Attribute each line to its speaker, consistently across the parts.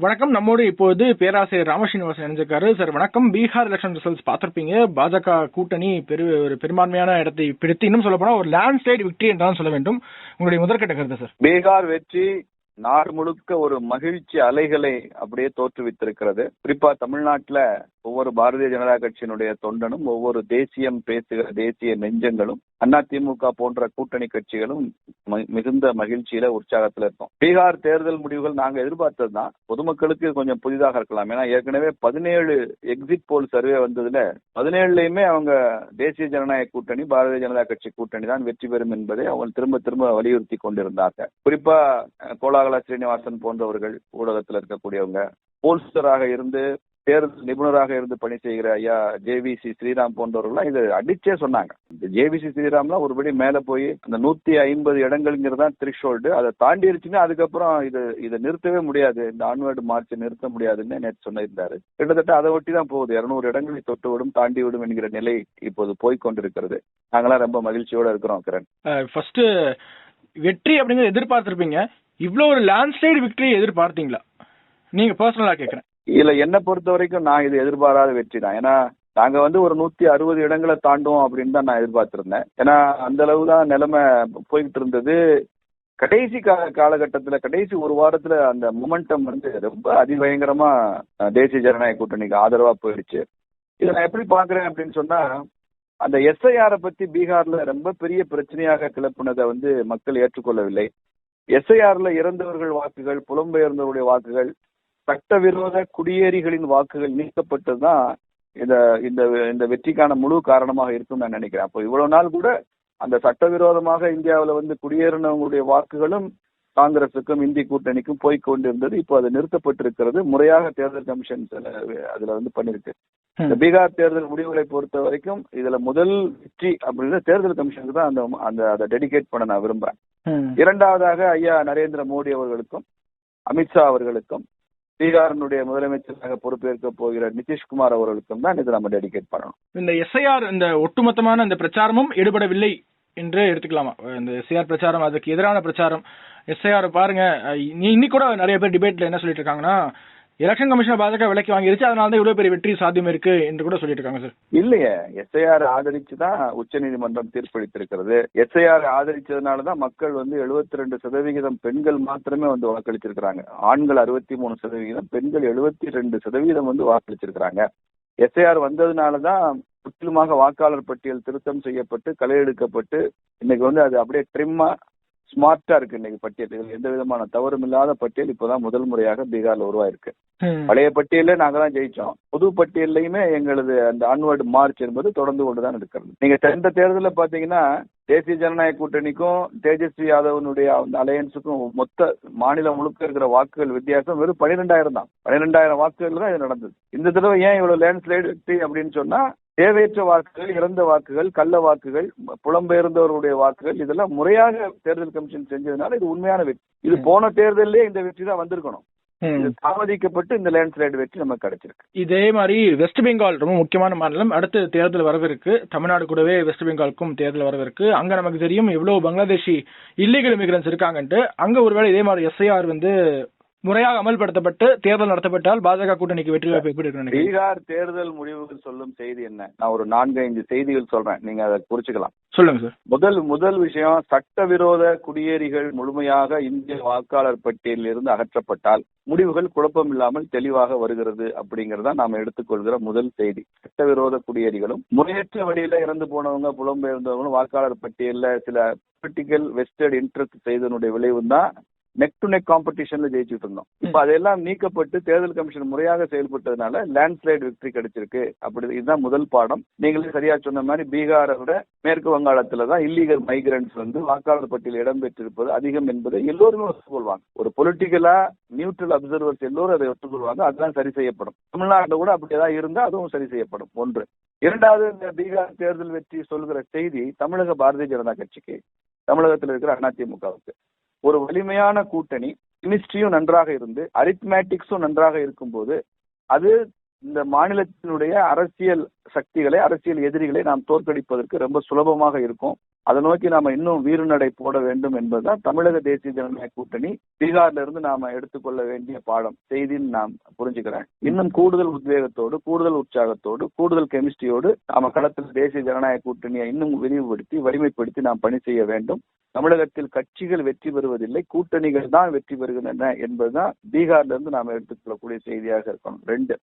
Speaker 1: வணக்கம். நம்மோடு இப்போது பேராசிரியர் ராமஸ்ரீனிவாசன் இணைஞ்சிருக்காரு. சார் வணக்கம். பீகார் எலெக்ஷன் ரிசல்ட்ஸ் பார்த்திருப்பீங்க. பாஜக கூட்டணி ஒரு பெரும்பான்மையான இடத்தை பிடித்து, இன்னும் சொல்ல போனா ஒரு லேண்ட்ஸ்லைட் விக்டரி என்றுதான் சொல்ல வேண்டும். உங்களுடைய முதற்கட்ட கருத்து சார்?
Speaker 2: பீகார் வெற்றி நாடு முழுக்க ஒரு மகிழ்ச்சி அலைகளை அப்படியே தோற்றுவித்திருக்கிறது. குறிப்பா தமிழ்நாட்டில் ஒவ்வொரு பாரதிய ஜனதா கட்சியினுடைய தொண்டனும், ஒவ்வொரு தேசியம் பேசுகிற தேசிய நெஞ்சங்களும், அதிமுக போன்ற கூட்டணி கட்சிகளும் மிகுந்த மகிழ்ச்சியில உற்சாகத்துல இருக்கும். பீகார் தேர்தல் முடிவுகள் நாங்க எதிர்பார்த்தது தான். பொதுமக்களுக்கு கொஞ்சம் புதிதாக இருக்கலாம். ஏன்னா ஏற்கனவே 17 எக்ஸிட் போல் சர்வே வந்ததுல 17லயுமே அவங்க தேசிய ஜனநாயக கூட்டணி, பாரதிய ஜனதா கட்சி கூட்டணி தான் வெற்றி பெறும் என்பதை அவங்க திரும்ப திரும்ப வலியுறுத்தி கொண்டிருந்தாங்க. குறிப்பா கோலாகல ஸ்ரீனிவாசன் போன்றவர்கள், ஊடகத்தில் இருக்கக்கூடியவங்க, போல்ஸ்டராக இருந்து தேர்தல் நிபுணராக இருந்து பணி செய்கிற ஐயா JVC ஸ்ரீராம் போன்றவர்கள் இது அடிச்சே சொன்னாங்க. இந்த JVC ஸ்ரீராம்லாம் ஒருபடி மேல போய் அந்த 150 இடங்கள்ங்கிறதா த்ரிஷோல்டு, அதை தாண்டிருச்சுன்னா அதுக்கப்புறம் இதை நிறுத்தவே முடியாது, இந்த ஆன்வர்டு மார்ச் நிறுத்த முடியாதுன்னு நேற்று சொல்லியிருந்தாரு. கிட்டத்தட்ட அதை ஒட்டி தான் போகுது. 200 இடங்களை தொட்டு விடும், தாண்டி விடும் என்கிற நிலை இப்போது போய்கொண்டிருக்கிறது. நாங்களாம் ரொம்ப மகிழ்ச்சியோட இருக்கிறோம். கிரண்,
Speaker 1: ஃபர்ஸ்ட் வெற்றி அப்படிங்கறது எதிர்பார்த்திருப்பீங்க. இவ்வளவு ஒரு லேண்ட்ஸ்லைடு விக்டரி எதிர்பார்த்தீங்களா? நீங்க பர்சனலா கேக்குறேன்.
Speaker 2: இல்ல, என்னை பொறுத்த வரைக்கும் நான் இது எதிர்பாராத வெற்றி தான். ஏன்னா நாங்க ஒரு 160 இடங்களை தாண்டுவோம் அப்படின்னு தான் நான் எதிர்பார்த்திருந்தேன். ஏன்னா அந்த அளவு தான் நிலைமை போய்கிட்டு இருந்தது. கடைசி காலகட்டத்துல, கடைசி ஒரு வாரத்துல அந்த மொமெண்டம் ரொம்ப அதிபயங்கரமா தேசிய ஜனநாயக கூட்டணிக்கு ஆதரவா போயிடுச்சு. இதை நான் எப்படி பாக்குறேன் அப்படின்னு சொன்னா, அந்த SIR பத்தி பீகார்ல ரொம்ப பெரிய பிரச்சனையாக கிளப்பினதை மக்கள் ஏற்றுக்கொள்ளவில்லை. SIRல இறந்தவர்கள் வாக்குகள், புலம்பெயர்ந்தவருடைய வாக்குகள், சட்டவிரோத குடியேறிகளின் வாக்குகள் நீக்கப்பட்டதுதான் இந்த வெற்றிக்கான முழு காரணமாக இருக்கும் நான் நினைக்கிறேன். அப்போ இவ்வளவு நாள் கூட அந்த சட்டவிரோதமாக இந்தியாவில் குடியேறினவங்களுடைய வாக்குகளும் காங்கிரசுக்கும் இந்தி கூட்டணிக்கும் போய்கொண்டிருந்தது. இப்போ அது நிறுத்தப்பட்டிருக்கிறது. முறையாக தேர்தல் கமிஷன் அதுல பண்ணிருக்கு. இந்த பீகார் தேர்தல் முடிவுகளை பொறுத்த வரைக்கும் இதுல முதல் வெற்றி அப்படிங்கிற தேர்தல் கமிஷனுக்கு தான் அதை டெடிகேட் பண்ண நான் விரும்புறேன். இரண்டாவதாக ஐயா நரேந்திர மோடி அவர்களுக்கும், அமித்ஷா அவர்களுக்கும், பீகாரினுடைய முதலமைச்சராக பொறுப்பேற்க போகிற நிதிஷ்குமார் அவர்களுக்கும் தான் இதை நம்ம டெடிகேட் பண்ணணும்.
Speaker 1: இந்த SIR இந்த ஒட்டுமொத்தமான இந்த பிரச்சாரமும் ஈடுபடவில்லை என்று எடுத்துக்கலாமா? இந்த SIR பிரச்சாரம், அதுக்கு எதிரான பிரச்சாரம். SIR பாருங்க, இன்னைக்கு கூட நிறைய பேர் டிபேட்ல என்ன சொல்லிட்டு இருக்காங்கன்னா, எலெக்ஷன் கமிஷன் பாஜக விலைக்கு வாங்கிருச்சு, அதனால தான் இவ்வளவு பெரிய வெற்றி சாத்தியம் இருக்கு என்று கூட சொல்லிட்டு இருக்காங்க சார்.
Speaker 2: இல்லையே, SIR ஆதரிச்சுதான் உச்சநீதிமன்றம் தீர்ப்பளித்திருக்கிறது. SIR ஆதரிச்சதுனாலதான் மக்கள் 72% பெண்கள் மாத்திரமே வாக்களிச்சிருக்கிறாங்க. ஆண்கள் 63%, பெண்கள் 72% வாக்களிச்சிருக்கிறாங்க. SIR வந்ததுனாலதான் முற்றிலுமாக வாக்காளர் பட்டியல் திருத்தம் செய்யப்பட்டு களை எடுக்கப்பட்டு இன்னைக்கு அது அப்படியே ட்ரிம்மா ஸ்மார்ட்டா இருக்கு. இன்னைக்கு பட்டியல் எந்த விதமான தவறும் இல்லாத பட்டியல் இப்பதான் முதல் முறையாக பீகார்ல உருவாயிருக்கு. பழைய பட்டியலே நாங்க தான் ஜெயிச்சோம். புது பட்டியல்லையுமே எங்களது அந்த ஆன்வர்டு மார்ச் என்பது தொடர்ந்து கொண்டுதான் இருக்கிறது. நீங்க இந்த தேர்தலில் பாத்தீங்கன்னா தேசிய ஜனநாயக கூட்டணிக்கும் தேஜஸ்வி யாதவனுடைய அலையன்ஸுக்கும் மொத்த மாநிலம் முழுக்க இருக்கிற வாக்குகள் வித்தியாசம் வெறும் 12,000 தான். 12,000 வாக்குகள் தான் இது நடந்தது. இந்த தடவை ஏன் இவ்வளவு லேண்ட்ஸ்லைடு வெற்றி அப்படின்னு சொன்னா, தேவையற்ற வாக்குகள், இறந்த வாக்குகள், கள்ள வாக்குகள், புலம்பெயர்ந்தவர்களுடைய வாக்குகள், இதெல்லாம் முறையாக தேர்தல் கமிஷன் செஞ்சதுனால இது உண்மையான வெற்றி. இது போன தேர்தலே இந்த வெற்றி தான் வந்திருக்கணும். தாமதிக்கப்பட்டு இந்த லேண்ட்ஸ்லைடு வெற்றி நமக்கு கிடைச்சிருக்கு.
Speaker 1: இதே மாதிரி வெஸ்ட் பெங்கால் ரொம்ப முக்கியமான மாநிலம். அடுத்து தேர்தல் வரவிருக்கு. தமிழ்நாடு கூடவே வெஸ்ட் பெங்காலுக்கும் தேர்தல் வரவிருக்கு. அங்க நமக்கு தெரியும் எவ்வளவு பங்களாதேஷி இல்லீகல் இமிகிரன்ஸ் இருக்காங்கன்ட்டு. அங்க ஒருவேளை இதே மாதிரி SIR முறையாக அமல்படுத்தப்பட்டு தேர்தல் நடத்தப்பட்டால் பாஜக கூட்டணிக்கு வெற்றி வாய்ப்பு எப்படி இருக்கு?
Speaker 2: பீகார் தேர்தல் முடிவுகள் சொல்லும் செய்தி என்ன? நான் ஒரு 4-5 செய்திகள் சொல்றேன், நீங்க அதை குறிச்சுக்கலாம்.
Speaker 1: சொல்லுங்க சார்.
Speaker 2: முதல் விஷயம், சட்டவிரோத குடியேறிகள் முழுமையாக இந்திய வாக்காளர் பட்டியலில் இருந்து அகற்றப்பட்டால் முடிவுகள் குழப்பம் இல்லாமல் தெளிவாக வருகிறது அப்படிங்கறத நாம எடுத்துக்கொள்கிற முதல் செய்தி. சட்டவிரோத குடியேறிகளும் முறையற்ற வழியில இறந்து போனவங்க, புலம்பெயர்ந்தவங்களும் வாக்காளர் பட்டியல்ல சில பொலிட்டிக்கல் வெஸ்டட் இன்ட்ரெஸ்ட் செய்தனுடைய விளைவு தான் நெக் டு நெக் காம்படிஷன்ல ஜெயிச்சுட்டு இருந்தோம். இப்ப அதெல்லாம் நீக்கப்பட்டு தேர்தல் கமிஷன் முறையாக செயல்பட்டதுனால லேண்ட்ஸ்லைடு வெற்றி கிடைச்சிருக்கு. அப்படி இதுதான் முதல் பாடம். நீங்களே சரியா சொன்ன மாதிரி பீகாரை விட மேற்கு வங்காளத்துலதான் இல்லீகல் மைக்ரன்ட்ஸ் வாக்காளர் பட்டியல் இடம்பெற்றிருப்பது அதிகம் என்பதை எல்லோருமே ஒத்துக்கொள்வாங்க. ஒரு பொலிட்டிக்கலா நியூட்ரல் அப்சர்வர்ஸ் எல்லோரும் அதை ஒத்துக்கொள்வாங்க. அதெல்லாம் சரி செய்யப்படும். தமிழ்நாட்டில் கூட அப்படி ஏதாவது இருந்தா அதுவும் சரி செய்யப்படும். ஒன்று. இரண்டாவது, இந்த பீகார் தேர்தல் வெற்றி சொல்கிற செய்தி தமிழக பாரதிய ஜனதா கட்சிக்கு, தமிழகத்தில் இருக்கிற அதிமுகவுக்கு ஒரு வலிமையான கூட்டணி, கெமிஸ்ட்ரியும் நன்றாக இருந்து அரித்மேட்டிக்ஸும் நன்றாக இருக்கும்போது அது இந்த மாநிலத்தினுடைய அரசியல் சக்திகளை, அரசியல் எதிரிகளை நாம் தோற்கடிப்பதற்கு ரொம்ப சுலபமாக இருக்கும். அதை நோக்கி நாம இன்னும் வீறுநடை போட வேண்டும் என்பதுதான் தமிழக தேசிய ஜனநாயக கூட்டணி பீகார்ல இருந்து நாம எடுத்துக்கொள்ள வேண்டிய பாடம் செய்தின்னு நாம் புரிஞ்சுக்கிறேன். இன்னும் கூடுதல் உத்வேகத்தோடு, கூடுதல் உற்சாகத்தோடு, கூடுதல் கெமிஸ்ட்ரியோடு நாம களத்தில் தேசிய ஜனநாயக கூட்டணியை இன்னும் விரிவுபடுத்தி வலிமைப்படுத்தி நாம் பணி செய்ய வேண்டும். தமிழகத்தில் கட்சிகள் வெற்றி பெறுவதில்லை, கூட்டணிகள் தான் வெற்றி பெறுகின்றன என்பதுதான் பீகார்ல இருந்து நாம எடுத்துக்கொள்ளக்கூடிய செய்தியாக இருக்கணும். 2.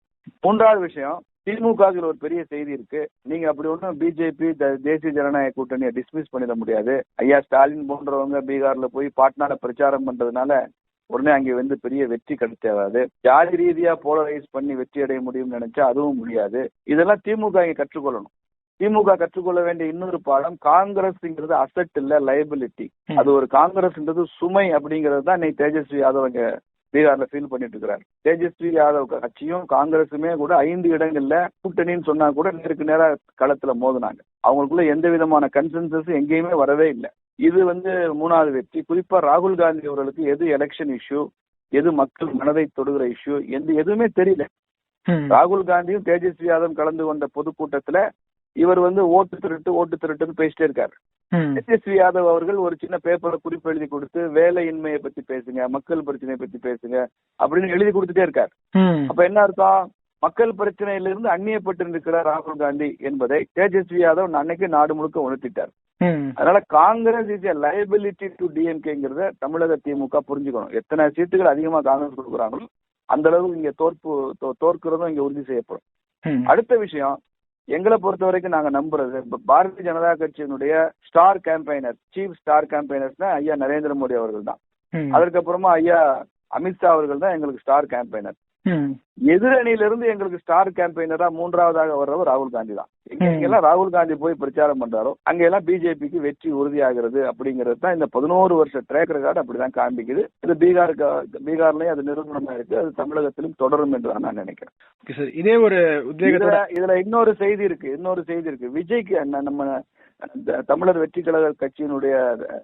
Speaker 2: 3வது விஷயம், திமுக ஒரு பெரிய செய்தி இருக்கு. நீங்க அப்படி ஒன்றும் பிஜேபி தேசிய ஜனநாயக கூட்டணியை டிஸ்மிஸ் பண்ணிட முடியாது. ஐயா ஸ்டாலின் போன்றவங்க பீகார்ல போய் பாட்னால பிரச்சாரம் பண்றதுனால உடனே அங்கே வந்து பெரிய வெற்றி கிடைச்சாது. ஜாதி ரீதியா போலரைஸ் பண்ணி வெற்றி அடைய முடியும்னு நினைச்சா அதுவும் முடியாது. இதெல்லாம் திமுக இங்க கற்றுக்கொள்ளணும். திமுக கற்றுக்கொள்ள வேண்டிய இன்னொரு பாடம், காங்கிரஸ்ங்கிறது அசெட் இல்ல, லைபிலிட்டி. அது ஒரு காங்கிரஸ்ன்றது சுமை அப்படிங்கிறது தான் இன்னைக்கு தேஜஸ்வி யாதவ் அங்க பீகார்ல ஃபீல் பண்ணிட்டு இருக்கிறார். தேஜஸ்வி யாதவ் கட்சியும் காங்கிரசுமே கூட 5 இடங்கள்ல கூட்டணின்னு சொன்னா கூட நேருக்கு நேரா களத்துல மோதினாங்க. அவங்களுக்குள்ள எந்த விதமான கன்சென்சஸ் எங்கேயுமே வரவே இல்லை. இது வந்து 3வது வெற்றி. குறிப்பா ராகுல் காந்தி அவர்களுக்கு எது எலெக்ஷன் இஷ்யூ, எது மக்கள் மனதை தொடுகிற இஷ்யூ எதுவுமே தெரியல. ராகுல் காந்தியும் தேஜஸ்வி யாதவ் கலந்து கொண்ட பொதுக்கூட்டத்துல இவர் வந்து ஓட்டு திருட்டுன்னு பேசிட்டே இருக்காரு. தேஜஸ்வி யாதவ் அவர்கள் ஒரு சின்ன பேப்பரை குறிப்பு எழுதி கொடுத்து வேலையின்மையை பத்தி பேசுங்க, மக்கள் பிரச்சனையை பத்தி பேசுங்க அப்படின்னு எழுதி கொடுத்துட்டே இருக்காரு. அப்ப என்ன அர்த்தம்? மக்கள் பிரச்சனையிலிருந்து அந்நியப்பட்டு இருக்கிறார் ராகுல் காந்தி என்பதை தேஜஸ்வி யாதவ் அன்னைக்கு நாடு முழுக்க உணர்த்திட்டார். அதனால Congress is a liability to டிஎம்கேங்கிறத தமிழக திமுக புரிஞ்சுக்கணும். எத்தனை சீட்டுகள் அதிகமா காங்கிரஸ் கொடுக்குறாங்களோ அந்த அளவுக்கு இங்க தோற்கிறதும் இங்க உறுதி செய்யப்படும். அடுத்த விஷயம், எங்களை பொறுத்த வரைக்கும் நாங்க நம்புறது, பாரதிய ஜனதா கட்சியினுடைய ஸ்டார் கேம்பெயினர், சீஃப் ஸ்டார் கேம்பெயினர்ஸ்னா ஐயா நரேந்திர மோடி அவர்கள் தான். அதற்கப்புறமா ஐயா அமித்ஷா அவர்கள் தான் எங்களுக்கு ஸ்டார் கேம்பெயினர். எதிரணியிலிருந்து எங்களுக்கு ஸ்டார் கேம்பெயினரா 3வதாக வர்றவர் ராகுல் காந்தி தான். எங்கெல்லாம் ராகுல் காந்தி போய் பிரச்சாரம் பண்றாரோ அங்கெல்லாம் பிஜேபிக்கு வெற்றி உறுதியாகிறது அப்படிங்கிறது தான் இந்த 11 வருஷ ட்ராக் ரெக்கார்டு அப்படிதான் காண்பிக்குது. இது பீகார்லயும் அது நிரூபணமா இருக்கு. அது தமிழகத்திலும் தொடரும் என்று நான் நினைக்கிறேன்.
Speaker 1: இதே ஒரு
Speaker 2: இதுல இன்னொரு செய்தி இருக்கு. விஜய்க்கு நம்ம தமிழர் வெற்றி கழக கட்சியினுடைய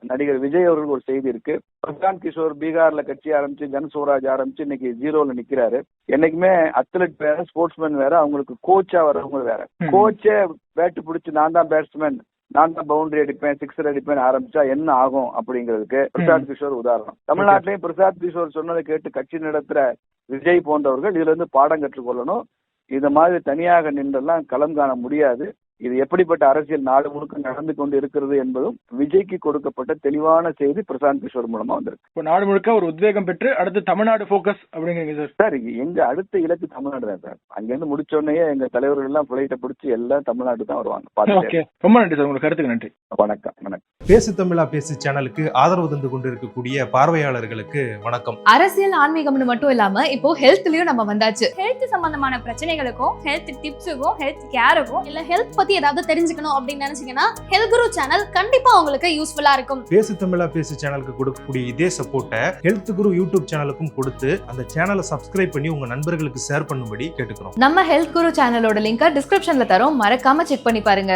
Speaker 2: நடிகர் விஜய் அவர்களுக்கு ஒரு செய்தி இருக்கு. பிரசாந்த் கிஷோர் பீகார்ல கட்சி ஆரம்பிச்சு, ஜன் சுவராஜ் ஆரம்பிச்சு இன்னைக்கு 0ல நிக்கிறாரு. என்னைக்குமே அத்லெட் வேற, ஸ்போர்ட்ஸ்மேன் வேற, அவங்களுக்கு கோச்சா வர்றவங்க வேற. கோச்சே பேட்டு பிடிச்சு நான் தான் பேட்ஸ்மேன், நான் தான் பவுண்டரி அடிப்பேன், சிக்ஸர் அடிப்பேன் ஆரம்பிச்சா என்ன ஆகும் அப்படிங்கிறதுக்கு பிரசாந்த் கிஷோர் உதாரணம். தமிழ்நாட்டிலையும் பிரசாந்த் கிஷோர் சொன்னதை கேட்டு கட்சி நடத்துற விஜய் போன்றவர்கள் இதுல இருந்து பாடம் கற்றுக்கொள்ளணும். இந்த மாதிரி தனியாக நின்றெல்லாம் களம் காண முடியாது. இது எப்படிப்பட்ட அரசியல் நாடு முழுக்க நடந்து கொண்டு இருக்கிறது என்பதும் விஜய்க்கு கொடுக்கப்பட்ட தெளிவான செய்தி பிரசாந்த் கிஷோர் மூலமா வந்திருக்கு.
Speaker 1: இப்போ நாடு முழுக்க ஒரு உத்வேகம் பெற்று அடுத்து தமிழ்நாடு போக்கஸ் அப்படிங்கிறீங்க
Speaker 2: சார். எங்க அடுத்த இலக்கு தமிழ்நாடு தான் சார். அங்கிருந்து முடிச்சோடனே எங்க தலைவர்கள் எல்லாம் பிளைட்டை பிடிச்சி எல்லாம் தமிழ்நாடு தான் வருவாங்க.
Speaker 1: ரொம்ப நன்றி சார், உங்களுக்கு கருத்துக்கு நன்றி.
Speaker 2: வணக்கம்.
Speaker 3: பேசு தமிழா பேசு சேனலுக்கு ஆதரவு தந்து கொண்டிருக்கக்கூடிய பார்வையாளர்களுக்கு வணக்கம்.
Speaker 4: அரசியல் ஆன்மீகம்னு மட்டும் இல்லாம இப்போ ஹெல்த்லயும் நம்ம வந்தாச்சு. ஹெல்த் சம்பந்தமான பிரச்சனைகளுக்கும், ஹெல்த் டிப்ஸுக்கும், ஹெல்த் கேருக்கும், இல்ல ஹெல்த் பத்தி ஏதாவது தெரிஞ்சுக்கணும் அப்படின்னு நினைச்சீங்கன்னா ஹெல்த் குரு சேனல் கண்டிப்பா உங்களுக்கு யூஸ்ஃபுல்லா இருக்கும்.
Speaker 3: பேசு தமிழா பேசு சேனலுக்கு கொடுக்கக்கூடிய இதே சப்போர்ட்டை ஹெல்த் குரு யூடியூப் சேனலுக்கும் கொடுத்து அந்த சேனலை சப்ஸ்கிரைப் பண்ணி உங்க நண்பர்களுக்கு ஷேர் பண்ணும்படி கேட்டுக்கிறோம்.
Speaker 4: நம்ம ஹெல்த் குரு சேனலோட லிங்கை டிஸ்கிரிப்ஷன்ல தரோம், மறக்காம செக் பண்ணி பாருங்க.